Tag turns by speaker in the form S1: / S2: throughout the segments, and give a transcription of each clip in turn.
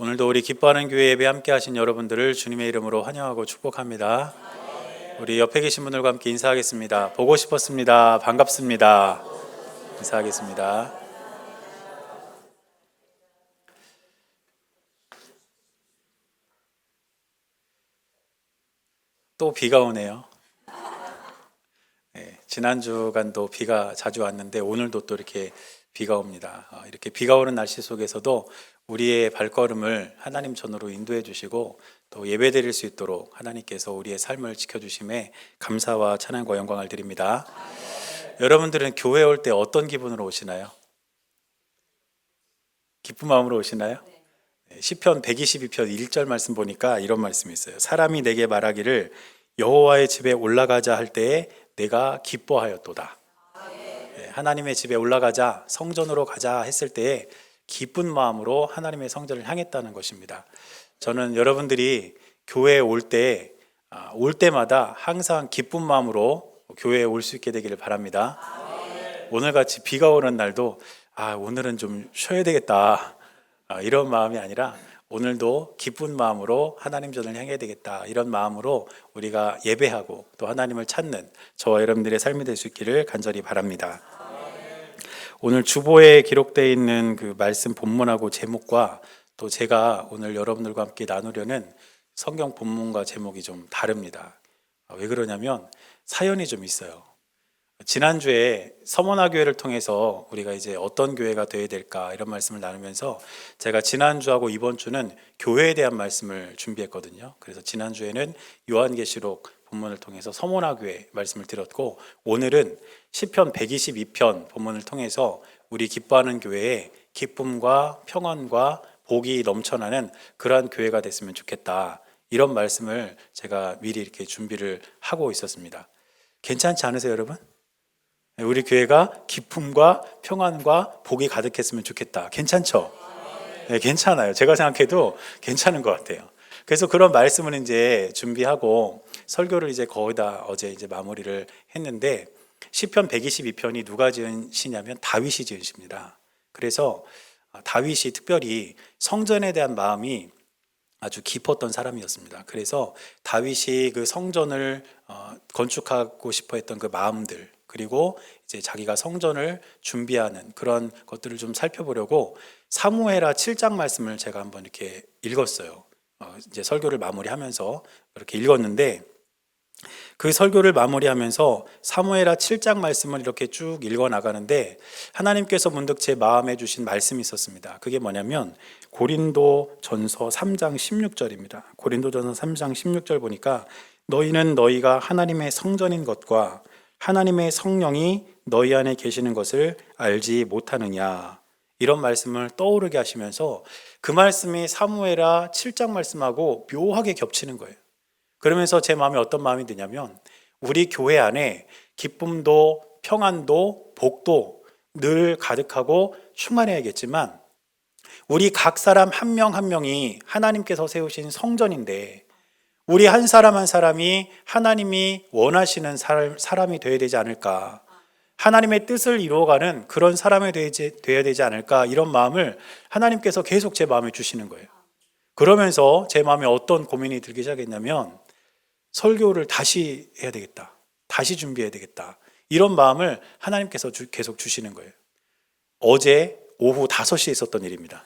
S1: 오늘도 우리 기뻐하는 교회 예배 함께 하신 여러분들을 주님의 이름으로 환영하고 축복합니다. 우리 옆에 계신 분들과 함께 인사하겠습니다. 보고 싶었습니다. 반갑습니다. 인사하겠습니다. 또 비가 오네요. 지난 주간도 비가 자주 왔는데 오늘도 또 이렇게 비가 옵니다. 이렇게 비가 오는 날씨 속에서도 우리의 발걸음을 하나님 전으로 인도해 주시고 또 예배 드릴 수 있도록 하나님께서 우리의 삶을 지켜주심에 감사와 찬양과 영광을 드립니다. 여러분들은 교회 올 때 어떤 기분으로 오시나요? 기쁜 마음으로 오시나요? 시편 122편 1절 말씀 보니까 이런 말씀이 있어요. 사람이 내게 말하기를 여호와의 집에 올라가자 할 때에 내가 기뻐하였도다. 하나님의 집에 올라가자, 성전으로 가자 했을 때에 기쁜 마음으로 하나님의 성전을 향했다는 것입니다. 저는 여러분들이 교회에 올 때마다 항상 기쁜 마음으로 교회에 올 수 있게 되기를 바랍니다. 오늘같이 비가 오는 날도 오늘은 좀 쉬어야 되겠다 이런 마음이 아니라 오늘도 기쁜 마음으로 하나님 전을 향해야 되겠다 이런 마음으로 우리가 예배하고 또 하나님을 찾는 저와 여러분들의 삶이 될 수 있기를 간절히 바랍니다. 오늘 주보에 기록되어 있는 그 말씀 본문하고 제목과 또 제가 오늘 여러분들과 함께 나누려는 성경 본문과 제목이 좀 다릅니다. 왜 그러냐면 사연이 좀 있어요. 지난주에 서머나 교회를 통해서 우리가 이제 어떤 교회가 되어야 될까 이런 말씀을 나누면서 제가 지난주하고 이번 주는 교회에 대한 말씀을 준비했거든요. 그래서 지난주에는 요한계시록 본문을 통해서 서머나 교회 말씀을 드렸고 오늘은 시편 122편 본문을 통해서 우리 기뻐하는 교회에 기쁨과 평안과 복이 넘쳐나는 그러한 교회가 됐으면 좋겠다 이런 말씀을 제가 미리 이렇게 준비를 하고 있었습니다. 괜찮지 않으세요, 여러분? 우리 교회가 기쁨과 평안과 복이 가득했으면 좋겠다. 괜찮죠? 네, 괜찮아요. 제가 생각해도 괜찮은 것 같아요. 그래서 그런 말씀을 이제 준비하고 설교를 이제 거의 다 어제 이제 마무리를 했는데 시편 122편이 누가 지은 시냐면 다윗이 지은 시입니다. 그래서 다윗이 특별히 성전에 대한 마음이 아주 깊었던 사람이었습니다. 그래서 다윗이 그 성전을 건축하고 싶어 했던 그 마음들 그리고 이제 자기가 성전을 준비하는 그런 것들을 좀 살펴보려고 사무엘하 7장 말씀을 제가 한번 이렇게 읽었어요. 이제 설교를 마무리하면서 이렇게 읽었는데 그 설교를 마무리하면서 사무엘하 7장 말씀을 이렇게 쭉 읽어 나가는데 하나님께서 문득 제 마음에 주신 말씀이 있었습니다. 그게 뭐냐면 고린도전서 3장 16절입니다. 고린도전서 3장 16절 보니까 너희는 너희가 하나님의 성전인 것과 하나님의 성령이 너희 안에 계시는 것을 알지 못하느냐 이런 말씀을 떠오르게 하시면서 그 말씀이 사무엘하 7장 말씀하고 묘하게 겹치는 거예요. 그러면서 제 마음에 어떤 마음이 드냐면 우리 교회 안에 기쁨도 평안도 복도 늘 가득하고 충만해야겠지만 우리 각 사람 한 명 한 명이 하나님께서 세우신 성전인데 우리 한 사람 한 사람이 하나님이 원하시는 사람이 되어야 되지 않을까, 하나님의 뜻을 이루어가는 그런 사람이 되어야 되지 않을까 이런 마음을 하나님께서 계속 제 마음에 주시는 거예요. 그러면서 제 마음에 어떤 고민이 들기 시작했냐면 설교를 다시 해야 되겠다, 다시 준비해야 되겠다 이런 마음을 하나님께서 계속 주시는 거예요. 어제 오후 5시에 있었던 일입니다.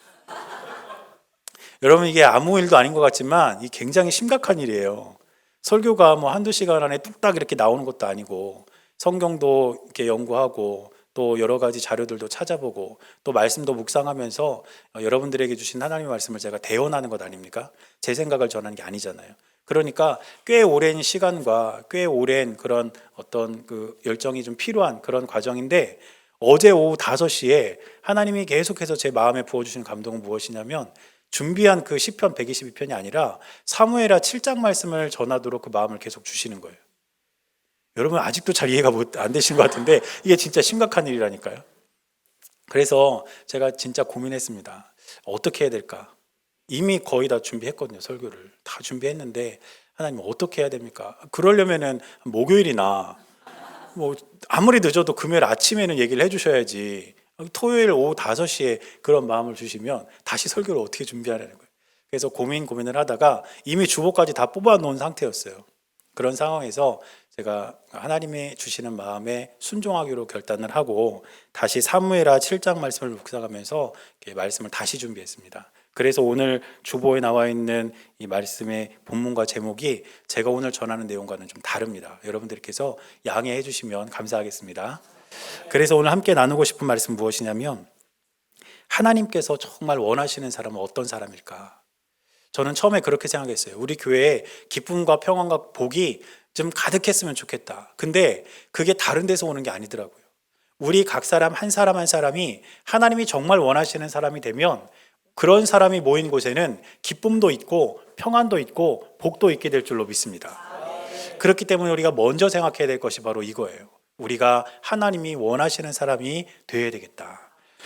S1: 여러분 이게 아무 일도 아닌 것 같지만 이 굉장히 심각한 일이에요. 설교가 뭐 한두 시간 안에 뚝딱 이렇게 나오는 것도 아니고 성경도 이렇게 연구하고 또 여러 가지 자료들도 찾아보고 또 말씀도 묵상하면서 여러분들에게 주신 하나님의 말씀을 제가 대언하는 것 아닙니까? 제 생각을 전하는 게 아니잖아요. 그러니까 꽤 오랜 시간과 꽤 오랜 그런 어떤 그 열정이 좀 필요한 그런 과정인데 어제 오후 5시에 하나님이 계속해서 제 마음에 부어주신 감동은 무엇이냐면 준비한 그 시편 122편이 아니라 사무엘하 7장 말씀을 전하도록 그 마음을 계속 주시는 거예요. 여러분 아직도 잘 이해가 안 되신 것 같은데 이게 진짜 심각한 일이라니까요. 그래서 제가 진짜 고민했습니다. 어떻게 해야 될까? 이미 거의 다 준비했거든요. 설교를 다 준비했는데 하나님 어떻게 해야 됩니까? 그러려면은 목요일이나 뭐 아무리 늦어도 금요일 아침에는 얘기를 해주셔야지 토요일 오후 5시에 그런 마음을 주시면 다시 설교를 어떻게 준비하라는 거예요. 그래서 고민을 하다가 이미 주보까지 다 뽑아 놓은 상태였어요. 그런 상황에서 제가 하나님이 주시는 마음에 순종하기로 결단을 하고 다시 사무엘하 7장 말씀을 묵상하면서 말씀을 다시 준비했습니다. 그래서 오늘 주보에 나와 있는 이 말씀의 본문과 제목이 제가 오늘 전하는 내용과는 좀 다릅니다. 여러분들께서 양해해 주시면 감사하겠습니다. 그래서 오늘 함께 나누고 싶은 말씀은 무엇이냐면, 하나님께서 정말 원하시는 사람은 어떤 사람일까? 저는 처음에 그렇게 생각했어요. 우리 교회에 기쁨과 평안과 복이 좀 가득했으면 좋겠다. 근데 그게 다른 데서 오는 게 아니더라고요. 우리 각 사람 한 사람 한 사람이 하나님이 정말 원하시는 사람이 되면 그런 사람이 모인 곳에는 기쁨도 있고 평안도 있고 복도 있게 될 줄로 믿습니다. 그렇기 때문에 우리가 먼저 생각해야 될 것이 바로 이거예요. 우리가 하나님이 원하시는 사람이 되어야 되겠다.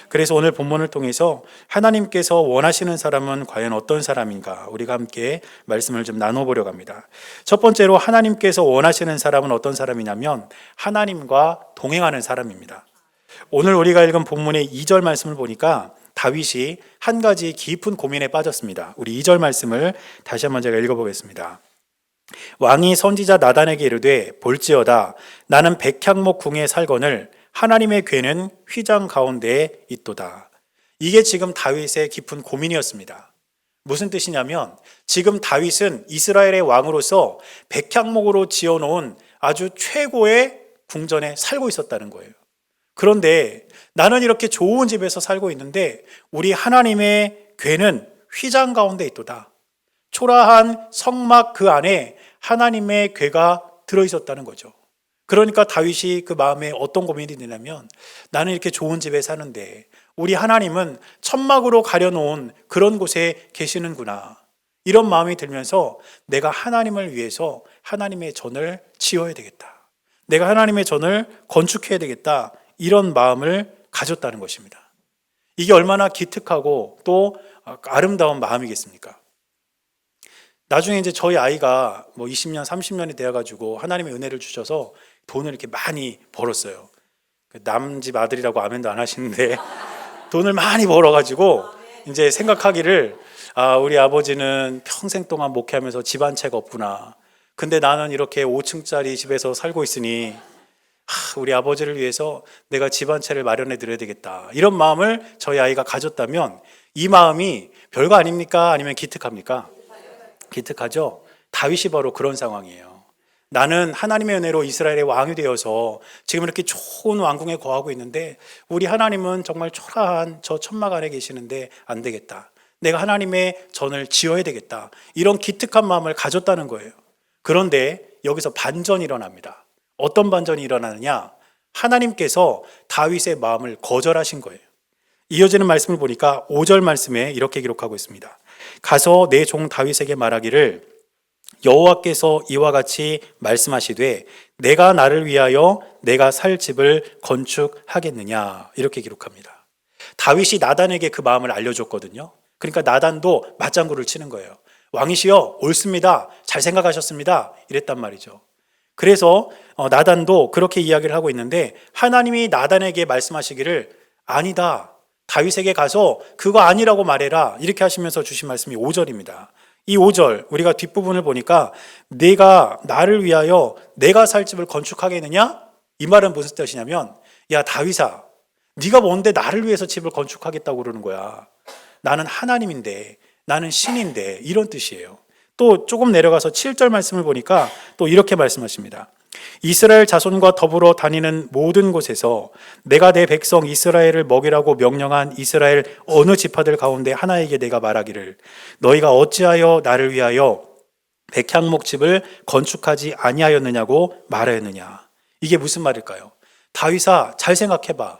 S1: 그래서 오늘 본문을 통해서 하나님께서 원하시는 사람은 과연 어떤 사람인가, 우리가 함께 말씀을 좀 나눠보려고 합니다. 첫 번째로 하나님께서 원하시는 사람은 어떤 사람이냐면 하나님과 동행하는 사람입니다. 오늘 우리가 읽은 본문의 2절 말씀을 보니까 다윗이 한 가지 깊은 고민에 빠졌습니다. 우리 2절 말씀을 다시 한번 제가 읽어보겠습니다. 왕이 선지자 나단에게 이르되 볼지어다 나는 백향목 궁에 살거늘 하나님의 궤는 휘장 가운데에 있도다. 이게 지금 다윗의 깊은 고민이었습니다. 무슨 뜻이냐면 지금 다윗은 이스라엘의 왕으로서 백향목으로 지어놓은 아주 최고의 궁전에 살고 있었다는 거예요. 그런데 나는 이렇게 좋은 집에서 살고 있는데 우리 하나님의 궤는 휘장 가운데 있도다. 초라한 성막 그 안에 하나님의 궤가 들어있었다는 거죠. 그러니까 다윗이 그 마음에 어떤 고민이 드냐면 나는 이렇게 좋은 집에 사는데 우리 하나님은 천막으로 가려놓은 그런 곳에 계시는구나. 이런 마음이 들면서 내가 하나님을 위해서 하나님의 전을 지어야 되겠다. 내가 하나님의 전을 건축해야 되겠다. 이런 마음을 가졌다는 것입니다. 이게 얼마나 기특하고 또 아름다운 마음이겠습니까? 나중에 이제 저희 아이가 뭐 20년, 30년이 되어가지고 하나님의 은혜를 주셔서 돈을 이렇게 많이 벌었어요. 남 집 아들이라고 아멘도 안 하시는데 돈을 많이 벌어가지고 이제 생각하기를 우리 아버지는 평생 동안 목회하면서 집 한 채가 없구나. 근데 나는 이렇게 5층짜리 집에서 살고 있으니 우리 아버지를 위해서 내가 집 한 채를 마련해 드려야 되겠다. 이런 마음을 저희 아이가 가졌다면 이 마음이 별거 아닙니까? 아니면 기특합니까? 기특하죠? 다윗이 바로 그런 상황이에요. 나는 하나님의 은혜로 이스라엘의 왕이 되어서 지금 이렇게 좋은 왕궁에 거하고 있는데 우리 하나님은 정말 초라한 저 천막 안에 계시는데 안 되겠다. 내가 하나님의 전을 지어야 되겠다. 이런 기특한 마음을 가졌다는 거예요. 그런데 여기서 반전이 일어납니다. 어떤 반전이 일어나느냐? 하나님께서 다윗의 마음을 거절하신 거예요. 이어지는 말씀을 보니까 5절 말씀에 이렇게 기록하고 있습니다. 가서 내 종 다윗에게 말하기를 여호와께서 이와 같이 말씀하시되 내가 나를 위하여 내가 살 집을 건축하겠느냐, 이렇게 기록합니다. 다윗이 나단에게 그 마음을 알려줬거든요. 그러니까 나단도 맞장구를 치는 거예요. 왕이시여 옳습니다. 잘 생각하셨습니다. 이랬단 말이죠. 그래서 나단도 그렇게 이야기를 하고 있는데 하나님이 나단에게 말씀하시기를 아니다. 다윗에게 가서 그거 아니라고 말해라. 이렇게 하시면서 주신 말씀이 5절입니다. 이 5절 우리가 뒷부분을 보니까 내가 나를 위하여 내가 살 집을 건축하겠느냐? 이 말은 무슨 뜻이냐면 야 다윗아, 네가 뭔데 나를 위해서 집을 건축하겠다고 그러는 거야. 나는 하나님인데, 나는 신인데, 이런 뜻이에요. 또 조금 내려가서 7절 말씀을 보니까 또 이렇게 말씀하십니다. 이스라엘 자손과 더불어 다니는 모든 곳에서 내가 내 백성 이스라엘을 먹이라고 명령한 이스라엘 어느 지파들 가운데 하나에게 내가 말하기를 너희가 어찌하여 나를 위하여 백향목집을 건축하지 아니하였느냐고 말하였느냐. 이게 무슨 말일까요? 다윗아, 잘 생각해봐.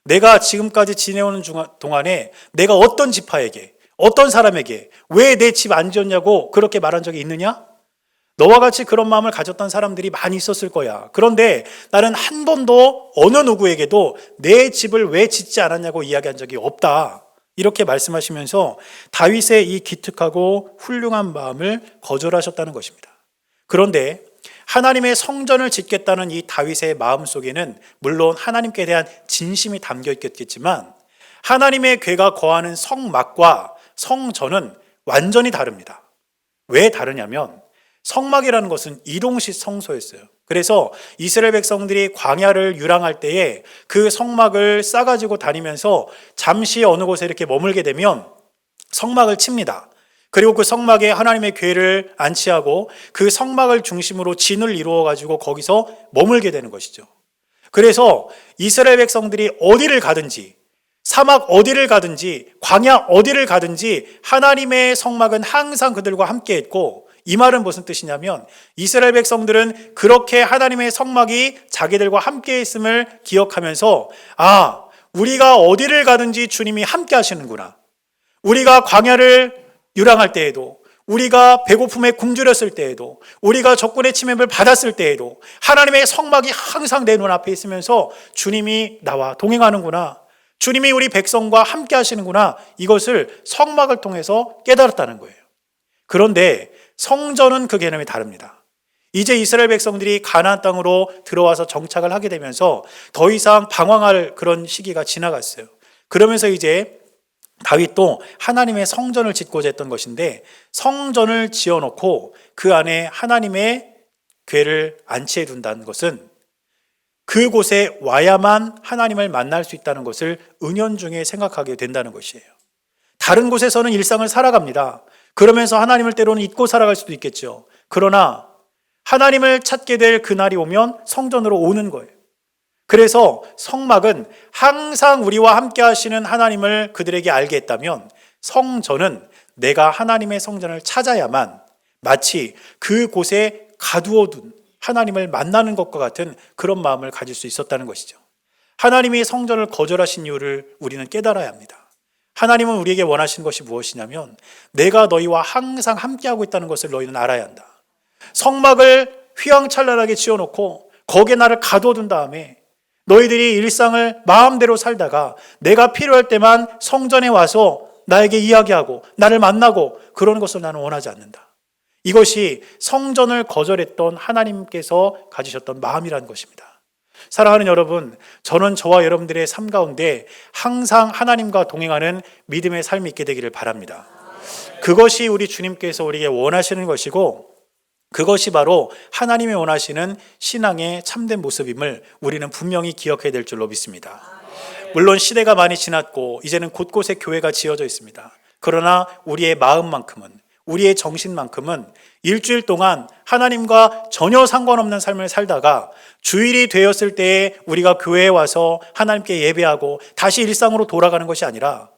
S1: 내가 지금까지 지내오는 동안에 내가 어떤 지파에게, 어떤 사람에게 왜 내 집 안 지었냐고 그렇게 말한 적이 있느냐? 너와 같이 그런 마음을 가졌던 사람들이 많이 있었을 거야. 그런데 나는 한 번도 어느 누구에게도 내 집을 왜 짓지 않았냐고 이야기한 적이 없다. 이렇게 말씀하시면서 다윗의 이 기특하고 훌륭한 마음을 거절하셨다는 것입니다. 그런데 하나님의 성전을 짓겠다는 이 다윗의 마음 속에는 물론 하나님께 대한 진심이 담겨 있겠지만 하나님의 궤가 거하는 성막과 성전은 완전히 다릅니다. 왜 다르냐면 성막이라는 것은 이동식 성소였어요. 그래서 이스라엘 백성들이 광야를 유랑할 때에 그 성막을 싸가지고 다니면서 잠시 어느 곳에 이렇게 머물게 되면 성막을 칩니다. 그리고 그 성막에 하나님의 궤를 안치하고 그 성막을 중심으로 진을 이루어 가지고 거기서 머물게 되는 것이죠. 그래서 이스라엘 백성들이 어디를 가든지, 사막 어디를 가든지, 광야 어디를 가든지 하나님의 성막은 항상 그들과 함께 했고, 이 말은 무슨 뜻이냐면 이스라엘 백성들은 그렇게 하나님의 성막이 자기들과 함께 있음을 기억하면서, 아, 우리가 어디를 가든지 주님이 함께 하시는구나. 우리가 광야를 유랑할 때에도, 우리가 배고픔에 굶주렸을 때에도, 우리가 적군의 침입을 받았을 때에도 하나님의 성막이 항상 내 눈앞에 있으면서 주님이 나와 동행하는구나, 주님이 우리 백성과 함께 하시는구나, 이것을 성막을 통해서 깨달았다는 거예요. 그런데 성전은 그 개념이 다릅니다. 이제 이스라엘 백성들이 가나안 땅으로 들어와서 정착을 하게 되면서 더 이상 방황할 그런 시기가 지나갔어요. 그러면서 이제 다윗도 하나님의 성전을 짓고자 했던 것인데, 성전을 지어놓고 그 안에 하나님의 궤를 안치해 둔다는 것은 그곳에 와야만 하나님을 만날 수 있다는 것을 은연중에 생각하게 된다는 것이에요. 다른 곳에서는 일상을 살아갑니다. 그러면서 하나님을 때로는 잊고 살아갈 수도 있겠죠. 그러나 하나님을 찾게 될 그날이 오면 성전으로 오는 거예요. 그래서 성막은 항상 우리와 함께 하시는 하나님을 그들에게 알게 했다면, 성전은 내가 하나님의 성전을 찾아야만 마치 그곳에 가두어둔 하나님을 만나는 것과 같은 그런 마음을 가질 수 있었다는 것이죠. 하나님이 성전을 거절하신 이유를 우리는 깨달아야 합니다. 하나님은 우리에게 원하시는 것이 무엇이냐면, 내가 너희와 항상 함께하고 있다는 것을 너희는 알아야 한다. 성막을 휘황찬란하게 지어놓고 거기에 나를 가둬둔 다음에 너희들이 일상을 마음대로 살다가 내가 필요할 때만 성전에 와서 나에게 이야기하고 나를 만나고 그러는 것을 나는 원하지 않는다. 이것이 성전을 거절했던 하나님께서 가지셨던 마음이라는 것입니다. 사랑하는 여러분, 저는 저와 여러분들의 삶 가운데 항상 하나님과 동행하는 믿음의 삶이 있게 되기를 바랍니다. 그것이 우리 주님께서 우리에게 원하시는 것이고, 그것이 바로 하나님이 원하시는 신앙의 참된 모습임을 우리는 분명히 기억해야 될 줄로 믿습니다. 물론 시대가 많이 지났고 이제는 곳곳에 교회가 지어져 있습니다. 그러나 우리의 마음만큼은, 우리의 정신만큼은 일주일 동안 하나님과 전혀 상관없는 삶을 살다가 주일이 되었을 때에 우리가 교회에 와서 하나님께 예배하고 다시 일상으로 돌아가는 것이 아니라,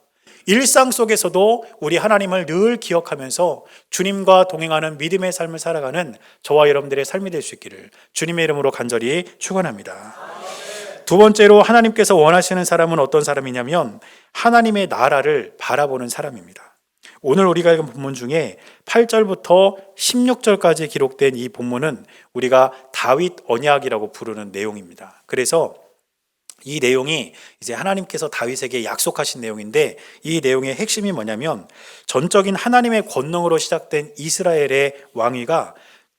S1: 일상 속에서도 우리 하나님을 늘 기억하면서 주님과 동행하는 믿음의 삶을 살아가는 저와 여러분들의 삶이 될 수 있기를 주님의 이름으로 간절히 축원합니다. 두 번째로 하나님께서 원하시는 사람은 어떤 사람이냐면 하나님의 나라를 바라보는 사람입니다. 오늘 우리가 읽은 본문 중에 8절부터 16절까지 기록된 이 본문은 우리가 다윗 언약이라고 부르는 내용입니다. 그래서 이 내용이 이제 하나님께서 다윗에게 약속하신 내용인데, 이 내용의 핵심이 뭐냐면 전적인 하나님의 권능으로 시작된 이스라엘의 왕위가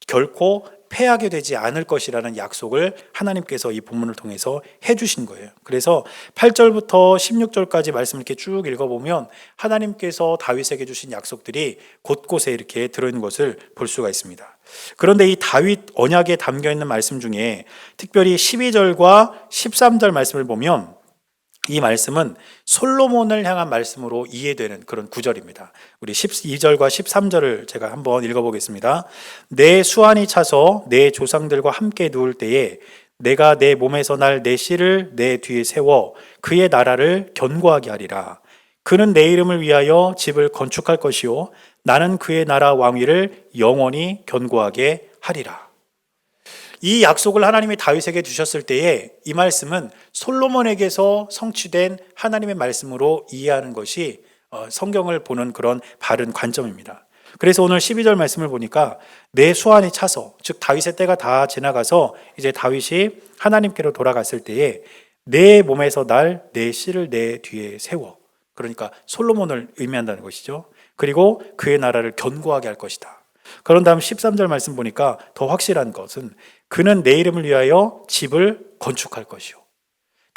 S1: 결코 패하게 되지 않을 것이라는 약속을 하나님께서 이 본문을 통해서 해주신 거예요. 그래서 8절부터 16절까지 말씀을 이렇게 쭉 읽어보면 하나님께서 다윗에게 주신 약속들이 곳곳에 이렇게 들어있는 것을 볼 수가 있습니다. 그런데 이 다윗 언약에 담겨있는 말씀 중에 특별히 12절과 13절 말씀을 보면 이 말씀은 솔로몬을 향한 말씀으로 이해되는 그런 구절입니다. 우리 12절과 13절을 제가 한번 읽어보겠습니다. 내 수완이 차서 내 조상들과 함께 누울 때에 내가 내 몸에서 날 내 씨를 내 뒤에 세워 그의 나라를 견고하게 하리라. 그는 내 이름을 위하여 집을 건축할 것이요 나는 그의 나라 왕위를 영원히 견고하게 하리라. 이 약속을 하나님이 다윗에게 주셨을 때에 이 말씀은 솔로몬에게서 성취된 하나님의 말씀으로 이해하는 것이 성경을 보는 그런 바른 관점입니다. 그래서 오늘 12절 말씀을 보니까 내 수완이 차서, 즉 다윗의 때가 다 지나가서 이제 다윗이 하나님께로 돌아갔을 때에 내 몸에서 날 내 씨를 내 뒤에 세워, 그러니까 솔로몬을 의미한다는 것이죠. 그리고 그의 나라를 견고하게 할 것이다. 그런 다음 13절 말씀 보니까 더 확실한 것은 그는 내 이름을 위하여 집을 건축할 것이요.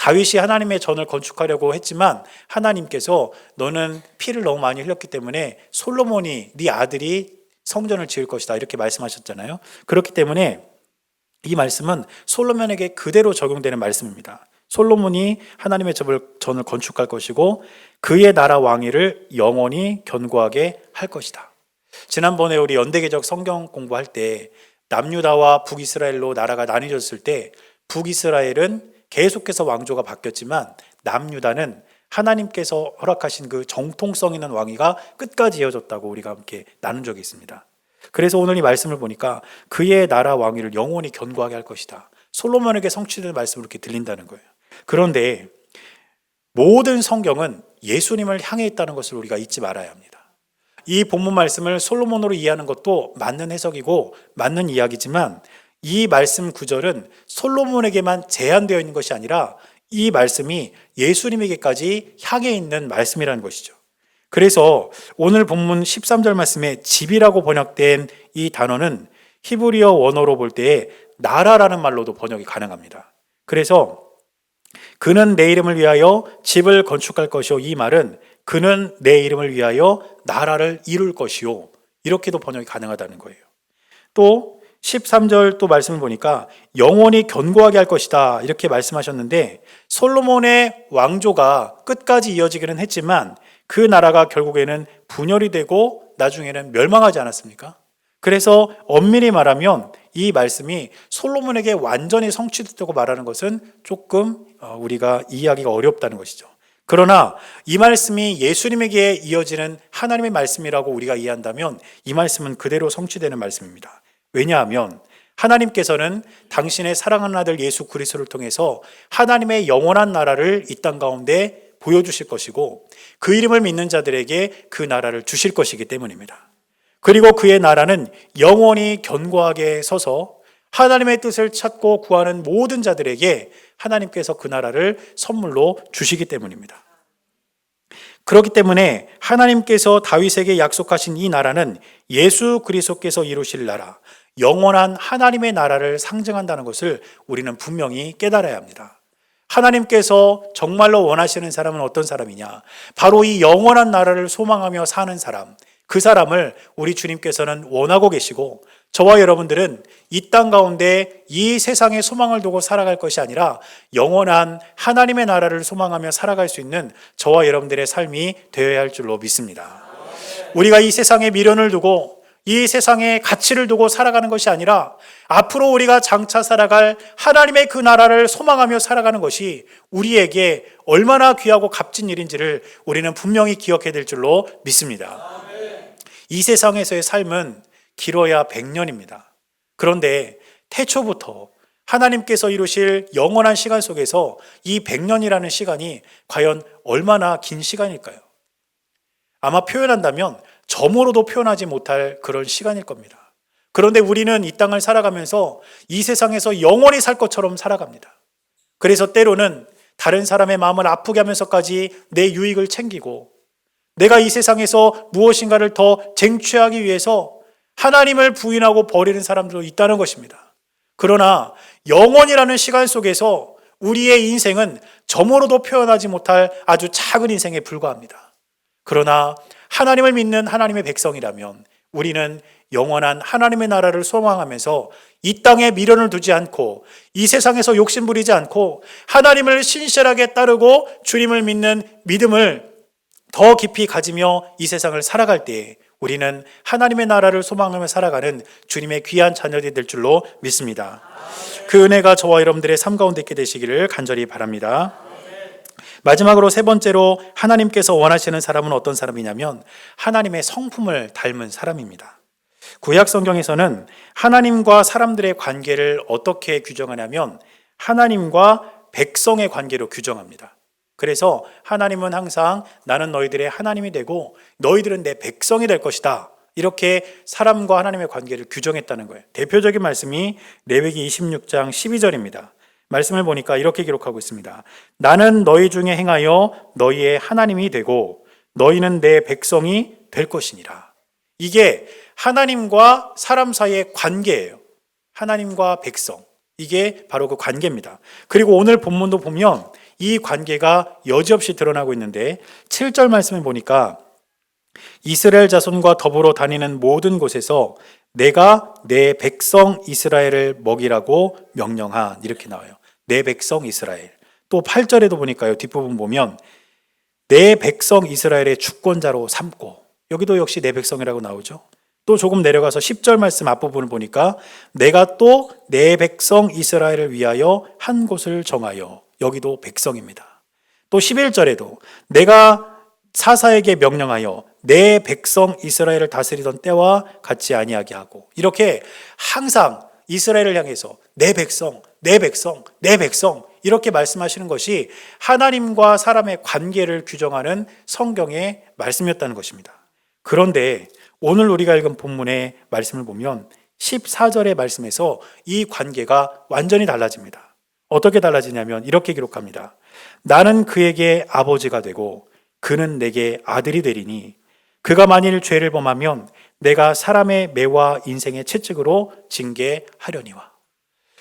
S1: 다윗이 하나님의 전을 건축하려고 했지만 하나님께서 너는 피를 너무 많이 흘렸기 때문에 솔로몬이 네 아들이 성전을 지을 것이다 이렇게 말씀하셨잖아요. 그렇기 때문에 이 말씀은 솔로몬에게 그대로 적용되는 말씀입니다. 솔로몬이 하나님의 전을 건축할 것이고 그의 나라 왕위를 영원히 견고하게 할 것이다. 지난번에 우리 연대개적 성경 공부할 때 남유다와 북이스라엘로 나라가 나뉘어졌을 때 북이스라엘은 계속해서 왕조가 바뀌었지만 남유다는 하나님께서 허락하신 그 정통성 있는 왕위가 끝까지 이어졌다고 우리가 함께 나눈 적이 있습니다. 그래서 오늘 이 말씀을 보니까 그의 나라 왕위를 영원히 견고하게 할 것이다. 솔로몬에게 성취된 말씀으로 이렇게 들린다는 거예요. 그런데 모든 성경은 예수님을 향해 있다는 것을 우리가 잊지 말아야 합니다. 이 본문 말씀을 솔로몬으로 이해하는 것도 맞는 해석이고 맞는 이야기지만 이 말씀 구절은 솔로몬에게만 제한되어 있는 것이 아니라 이 말씀이 예수님에게까지 향해 있는 말씀이라는 것이죠. 그래서 오늘 본문 13절 말씀에 집이라고 번역된 이 단어는 히브리어 원어로 볼 때에 나라라는 말로도 번역이 가능합니다. 그래서 그는 내 이름을 위하여 집을 건축할 것이요, 이 말은 그는 내 이름을 위하여 나라를 이룰 것이요, 이렇게도 번역이 가능하다는 거예요. 또 13절 또 말씀을 보니까 영원히 견고하게 할 것이다 이렇게 말씀하셨는데 솔로몬의 왕조가 끝까지 이어지기는 했지만 그 나라가 결국에는 분열이 되고 나중에는 멸망하지 않았습니까? 그래서 엄밀히 말하면 이 말씀이 솔로몬에게 완전히 성취됐다고 말하는 것은 조금 우리가 이해하기가 어렵다는 것이죠. 그러나 이 말씀이 예수님에게 이어지는 하나님의 말씀이라고 우리가 이해한다면 이 말씀은 그대로 성취되는 말씀입니다. 왜냐하면 하나님께서는 당신의 사랑하는 아들 예수 그리스도를 통해서 하나님의 영원한 나라를 이 땅 가운데 보여주실 것이고 그 이름을 믿는 자들에게 그 나라를 주실 것이기 때문입니다. 그리고 그의 나라는 영원히 견고하게 서서 하나님의 뜻을 찾고 구하는 모든 자들에게 하나님께서 그 나라를 선물로 주시기 때문입니다. 그렇기 때문에 하나님께서 다윗에게 약속하신 이 나라는 예수 그리스도께서 이루실 나라, 영원한 하나님의 나라를 상징한다는 것을 우리는 분명히 깨달아야 합니다. 하나님께서 정말로 원하시는 사람은 어떤 사람이냐? 바로 이 영원한 나라를 소망하며 사는 사람, 그 사람을 우리 주님께서는 원하고 계시고 저와 여러분들은 이 땅 가운데 이 세상에 소망을 두고 살아갈 것이 아니라 영원한 하나님의 나라를 소망하며 살아갈 수 있는 저와 여러분들의 삶이 되어야 할 줄로 믿습니다. 우리가 이 세상에 미련을 두고 이 세상에 가치를 두고 살아가는 것이 아니라 앞으로 우리가 장차 살아갈 하나님의 그 나라를 소망하며 살아가는 것이 우리에게 얼마나 귀하고 값진 일인지를 우리는 분명히 기억해야 될 줄로 믿습니다. 이 세상에서의 삶은 길어야 100년입니다. 그런데 태초부터 하나님께서 이루실 영원한 시간 속에서 이 100년이라는 시간이 과연 얼마나 긴 시간일까요? 아마 표현한다면 점으로도 표현하지 못할 그런 시간일 겁니다. 그런데 우리는 이 땅을 살아가면서 이 세상에서 영원히 살 것처럼 살아갑니다. 그래서 때로는 다른 사람의 마음을 아프게 하면서까지 내 유익을 챙기고 내가 이 세상에서 무엇인가를 더 쟁취하기 위해서 하나님을 부인하고 버리는 사람들도 있다는 것입니다. 그러나 영원이라는 시간 속에서 우리의 인생은 점으로도 표현하지 못할 아주 작은 인생에 불과합니다. 그러나 하나님을 믿는 하나님의 백성이라면 우리는 영원한 하나님의 나라를 소망하면서 이 땅에 미련을 두지 않고 이 세상에서 욕심 부리지 않고 하나님을 신실하게 따르고 주님을 믿는 믿음을 더 깊이 가지며 이 세상을 살아갈 때 우리는 하나님의 나라를 소망하며 살아가는 주님의 귀한 자녀들이 될 줄로 믿습니다. 그 은혜가 저와 여러분들의 삶 가운데 있게 되시기를 간절히 바랍니다. 마지막으로 세 번째로 하나님께서 원하시는 사람은 어떤 사람이냐면 하나님의 성품을 닮은 사람입니다. 구약 성경에서는 하나님과 사람들의 관계를 어떻게 규정하냐면 하나님과 백성의 관계로 규정합니다. 그래서 하나님은 항상 나는 너희들의 하나님이 되고 너희들은 내 백성이 될 것이다. 이렇게 사람과 하나님의 관계를 규정했다는 거예요. 대표적인 말씀이 레위기 26장 12절입니다. 말씀을 보니까 이렇게 기록하고 있습니다. 나는 너희 중에 행하여 너희의 하나님이 되고 너희는 내 백성이 될 것이니라. 이게 하나님과 사람 사이의 관계예요. 하나님과 백성. 이게 바로 그 관계입니다. 그리고 오늘 본문도 보면 이 관계가 여지없이 드러나고 있는데 7절 말씀을 보니까 이스라엘 자손과 더불어 다니는 모든 곳에서 내가 내 백성 이스라엘을 먹이라고 명령한, 이렇게 나와요. 내 백성 이스라엘. 또 8절에도 보니까요, 뒷부분 보면 내 백성 이스라엘의 주권자로 삼고, 여기도 역시 내 백성이라고 나오죠. 또 조금 내려가서 10절 말씀 앞부분을 보니까 내가 또 내 백성 이스라엘을 위하여 한 곳을 정하여, 여기도 백성입니다. 또 11절에도 내가 사사에게 명령하여 내 백성 이스라엘을 다스리던 때와 같이 아니하게 하고, 이렇게 항상 이스라엘을 향해서 내 백성, 내 백성, 내 백성, 이렇게 말씀하시는 것이 하나님과 사람의 관계를 규정하는 성경의 말씀이었다는 것입니다. 그런데 오늘 우리가 읽은 본문의 말씀을 보면 14절의 말씀에서 이 관계가 완전히 달라집니다. 어떻게 달라지냐면 이렇게 기록합니다. 나는 그에게 아버지가 되고 그는 내게 아들이 되리니 그가 만일 죄를 범하면 내가 사람의 매와 인생의 채찍으로 징계하려니와.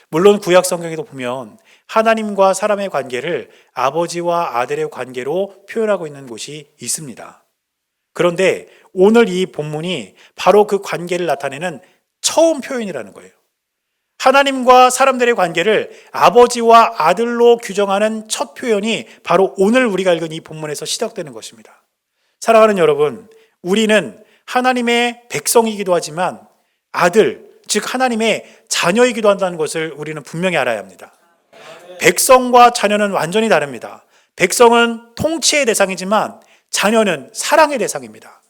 S1: 물론 구약 성경에도 보면 하나님과 사람의 관계를 아버지와 아들의 관계로 표현하고 있는 곳이 있습니다. 그런데 오늘 이 본문이 바로 그 관계를 나타내는 처음 표현이라는 거예요. 하나님과 사람들의 관계를 아버지와 아들로 규정하는 첫 표현이 바로 오늘 우리가 읽은 이 본문에서 시작되는 것입니다. 사랑하는 여러분, 우리는 하나님의 백성이기도 하지만 아들, 즉 하나님의 자녀이기도 한다는 것을 우리는 분명히 알아야 합니다. 백성과 자녀는 완전히 다릅니다. 백성은 통치의 대상이지만 자녀는 사랑의 대상입니다.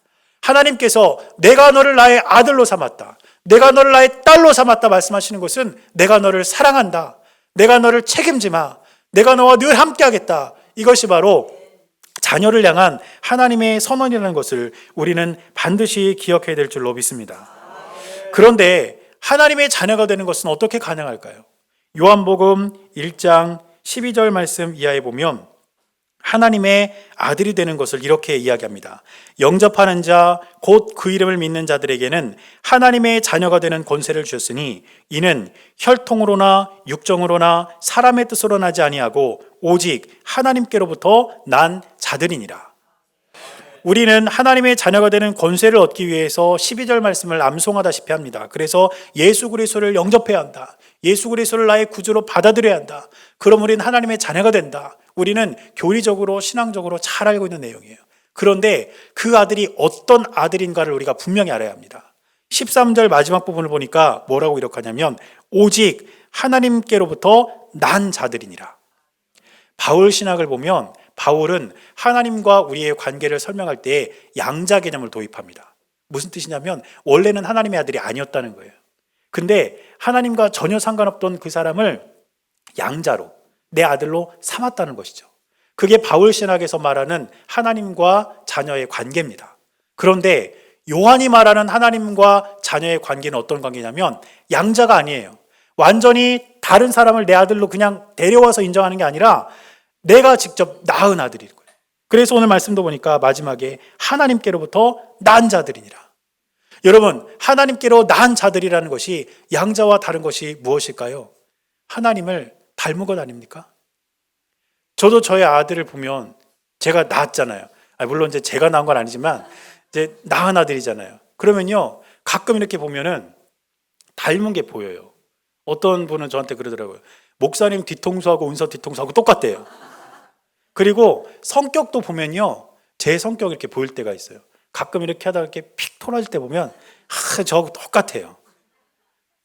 S1: 하나님께서 내가 너를 나의 아들로 삼았다, 내가 너를 나의 딸로 삼았다 말씀하시는 것은 내가 너를 사랑한다, 내가 너를 책임지마, 내가 너와 늘 함께하겠다, 이것이 바로 자녀를 향한 하나님의 선언이라는 것을 우리는 반드시 기억해야 될 줄로 믿습니다. 그런데 하나님의 자녀가 되는 것은 어떻게 가능할까요? 요한복음 1장 12절 말씀 이하에 보면 하나님의 아들이 되는 것을 이렇게 이야기합니다. 영접하는 자, 곧 그 이름을 믿는 자들에게는 하나님의 자녀가 되는 권세를 주셨으니 이는 혈통으로나 육정으로나 사람의 뜻으로 나지 아니하고 오직 하나님께로부터 난 자들이니라. 우리는 하나님의 자녀가 되는 권세를 얻기 위해서 12절 말씀을 암송하다시피 합니다. 그래서 예수 그리스도를 영접해야 한다, 예수 그리스도를 나의 구주로 받아들여야 한다, 그럼 우리는 하나님의 자녀가 된다. 우리는 교리적으로 신앙적으로 잘 알고 있는 내용이에요. 그런데 그 아들이 어떤 아들인가를 우리가 분명히 알아야 합니다. 13절 마지막 부분을 보니까 뭐라고 기록하냐면 오직 하나님께로부터 난 자들이니라. 바울 신학을 보면 바울은 하나님과 우리의 관계를 설명할 때 양자 개념을 도입합니다. 무슨 뜻이냐면 원래는 하나님의 아들이 아니었다는 거예요. 근데 하나님과 전혀 상관없던 그 사람을 양자로, 내 아들로 삼았다는 것이죠. 그게 바울 신학에서 말하는 하나님과 자녀의 관계입니다. 그런데 요한이 말하는 하나님과 자녀의 관계는 어떤 관계냐면 양자가 아니에요. 완전히 다른 사람을 내 아들로 그냥 데려와서 인정하는 게 아니라 내가 직접 낳은 아들인 거예요. 그래서 오늘 말씀도 보니까 마지막에 하나님께로부터 난 자들이니라. 여러분, 하나님께로 난 자들이라는 것이 양자와 다른 것이 무엇일까요? 하나님을 닮은 것 아닙니까? 저도 저의 아들을 보면 제가 낳았잖아요. 물론 이제 제가 낳은 건 아니지만 이제 낳은 아들이잖아요. 그러면요, 가끔 이렇게 보면은 닮은 게 보여요. 어떤 분은 저한테 그러더라고요. 목사님 뒤통수하고 은서 뒤통수하고 똑같대요. 그리고 성격도 보면요, 제 성격 이렇게 보일 때가 있어요. 가끔 이렇게 하다가 이렇게 픽 토라질 때 보면 저 똑같아요.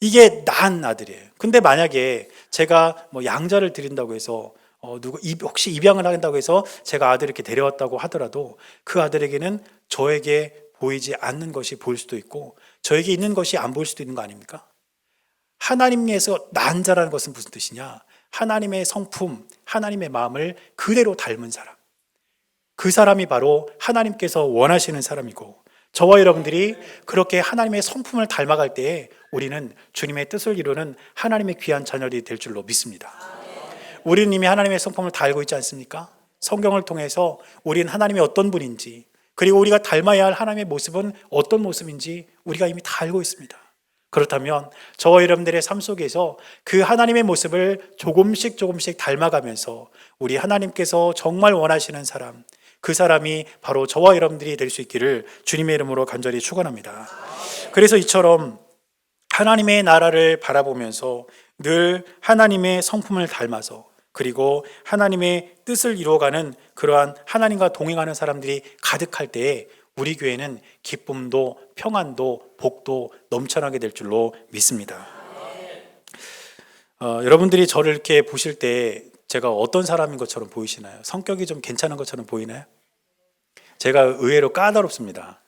S1: 이게 낳은 아들이에요. 근데 만약에 제가 뭐 양자를 드린다고 해서 혹시 입양을 한다고 해서 제가 아들을 이렇게 데려왔다고 하더라도 그 아들에게는 저에게 보이지 않는 것이 보일 수도 있고 저에게 있는 것이 안 보일 수도 있는 거 아닙니까? 하나님에서 난 자라는 것은 무슨 뜻이냐? 하나님의 성품, 하나님의 마음을 그대로 닮은 사람. 그 사람이 바로 하나님께서 원하시는 사람이고, 저와 여러분들이 그렇게 하나님의 성품을 닮아갈 때에 우리는 주님의 뜻을 이루는 하나님의 귀한 자녀들이 될 줄로 믿습니다. 우리는 이미 하나님의 성품을 다 알고 있지 않습니까? 성경을 통해서 우리는 하나님이 어떤 분인지, 그리고 우리가 닮아야 할 하나님의 모습은 어떤 모습인지 우리가 이미 다 알고 있습니다. 그렇다면 저와 여러분들의 삶 속에서 그 하나님의 모습을 조금씩 닮아가면서 우리 하나님께서 정말 원하시는 사람, 그 사람이 바로 저와 여러분들이 될 수 있기를 주님의 이름으로 간절히 축원합니다. 그래서 이처럼 하나님의 나라를 바라보면서 늘 하나님의 성품을 닮아서, 그리고 하나님의 뜻을 이루어가는 그러한 하나님과 동행하는 사람들이 가득할 때에 우리 교회는 기쁨도 평안도 복도 넘쳐나게 될 줄로 믿습니다. 여러분들이 저를 이렇게 보실 때 제가 어떤 사람인 것처럼 보이시나요? 성격이 좀 괜찮은 것처럼 보이나요? 제가 의외로 까다롭습니다.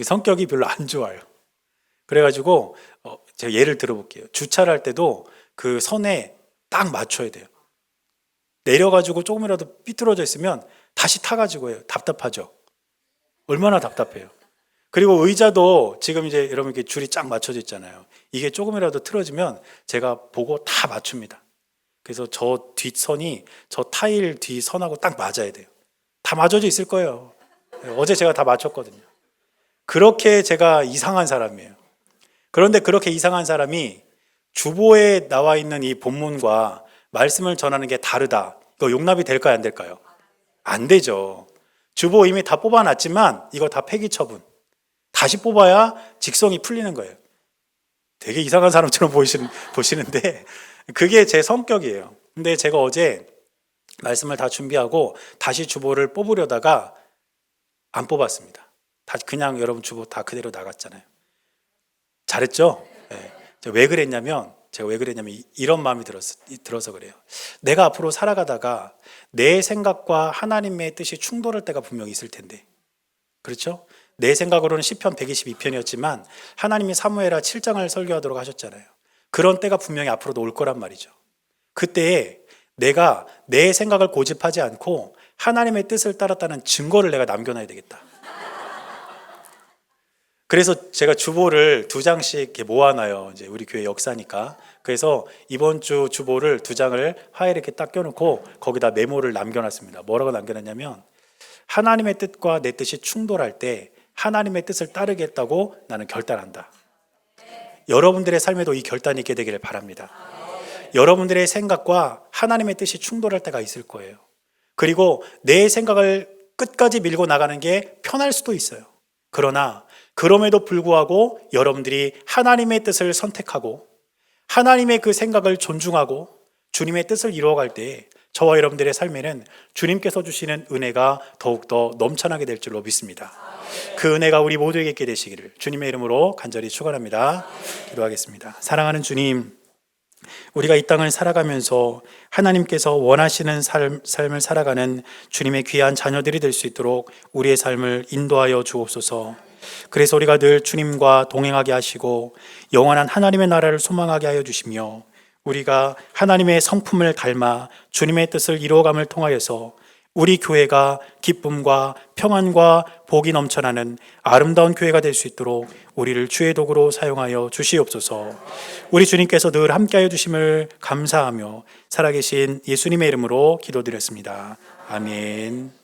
S1: 성격이 별로 안 좋아요. 그래가지고 제가 예를 들어볼게요. 주차를 할 때도 그 선에 딱 맞춰야 돼요. 내려가지고 조금이라도 삐뚤어져 있으면 다시 타가지고 해요. 답답하죠. 얼마나 답답해요. 그리고 의자도 지금 이제 여러분 이렇게 줄이 쫙 맞춰져 있잖아요. 이게 조금이라도 틀어지면 제가 보고 다 맞춥니다. 그래서 저 뒷선이 저 타일 뒷선하고 딱 맞아야 돼요. 다 맞춰져 있을 거예요. 어제 제가 다 맞췄거든요. 그렇게 제가 이상한 사람이에요. 그런데 그렇게 이상한 사람이 주보에 나와 있는 이 본문과 말씀을 전하는 게 다르다. 이거 용납이 될까요? 안 될까요? 안 되죠. 주보 이미 다 뽑아놨지만 이거 다 폐기 처분. 다시 뽑아야 직성이 풀리는 거예요. 되게 이상한 사람처럼 보시는데 그게 제 성격이에요. 근데 제가 어제 말씀을 다 준비하고 다시 주보를 뽑으려다가 안 뽑았습니다. 다시 그냥 여러분 주보 다 그대로 나갔잖아요. 잘했죠? 네. 제가 왜 그랬냐면 이런 마음이 들어서 그래요. 내가 앞으로 살아가다가 내 생각과 하나님의 뜻이 충돌할 때가 분명히 있을 텐데, 그렇죠? 내 생각으로는 시편 122편이었지만 하나님이 사무엘하 7장을 설교하도록 하셨잖아요. 그런 때가 분명히 앞으로도 올 거란 말이죠. 그때에 내가 내 생각을 고집하지 않고 하나님의 뜻을 따랐다는 증거를 내가 남겨놔야 되겠다. 그래서 제가 주보를 2장씩 이렇게 모아놔요. 이제 우리 교회 역사니까. 그래서 이번 주 주보를 2장을 화에 이렇게 딱 껴놓고 거기다 메모를 남겨놨습니다. 뭐라고 남겨놨냐면, 하나님의 뜻과 내 뜻이 충돌할 때 하나님의 뜻을 따르겠다고 나는 결단한다. 여러분들의 삶에도 이 결단이 있게 되기를 바랍니다. 여러분들의 생각과 하나님의 뜻이 충돌할 때가 있을 거예요. 그리고 내 생각을 끝까지 밀고 나가는 게 편할 수도 있어요. 그러나 그럼에도 불구하고 여러분들이 하나님의 뜻을 선택하고 하나님의 그 생각을 존중하고 주님의 뜻을 이루어갈 때 저와 여러분들의 삶에는 주님께서 주시는 은혜가 더욱더 넘쳐나게 될 줄로 믿습니다. 그 은혜가 우리 모두에게 있게 되시기를 주님의 이름으로 간절히 축원합니다. 기도하겠습니다. 사랑하는 주님, 우리가 이 땅을 살아가면서 하나님께서 원하시는 삶을 살아가는 주님의 귀한 자녀들이 될 수 있도록 우리의 삶을 인도하여 주옵소서. 그래서 우리가 늘 주님과 동행하게 하시고 영원한 하나님의 나라를 소망하게 하여 주시며, 우리가 하나님의 성품을 닮아 주님의 뜻을 이루어감을 통하여서 우리 교회가 기쁨과 평안과 복이 넘쳐나는 아름다운 교회가 될 수 있도록 우리를 주의 도구로 사용하여 주시옵소서. 우리 주님께서 늘 함께하여 주심을 감사하며 살아계신 예수님의 이름으로 기도드렸습니다. 아멘.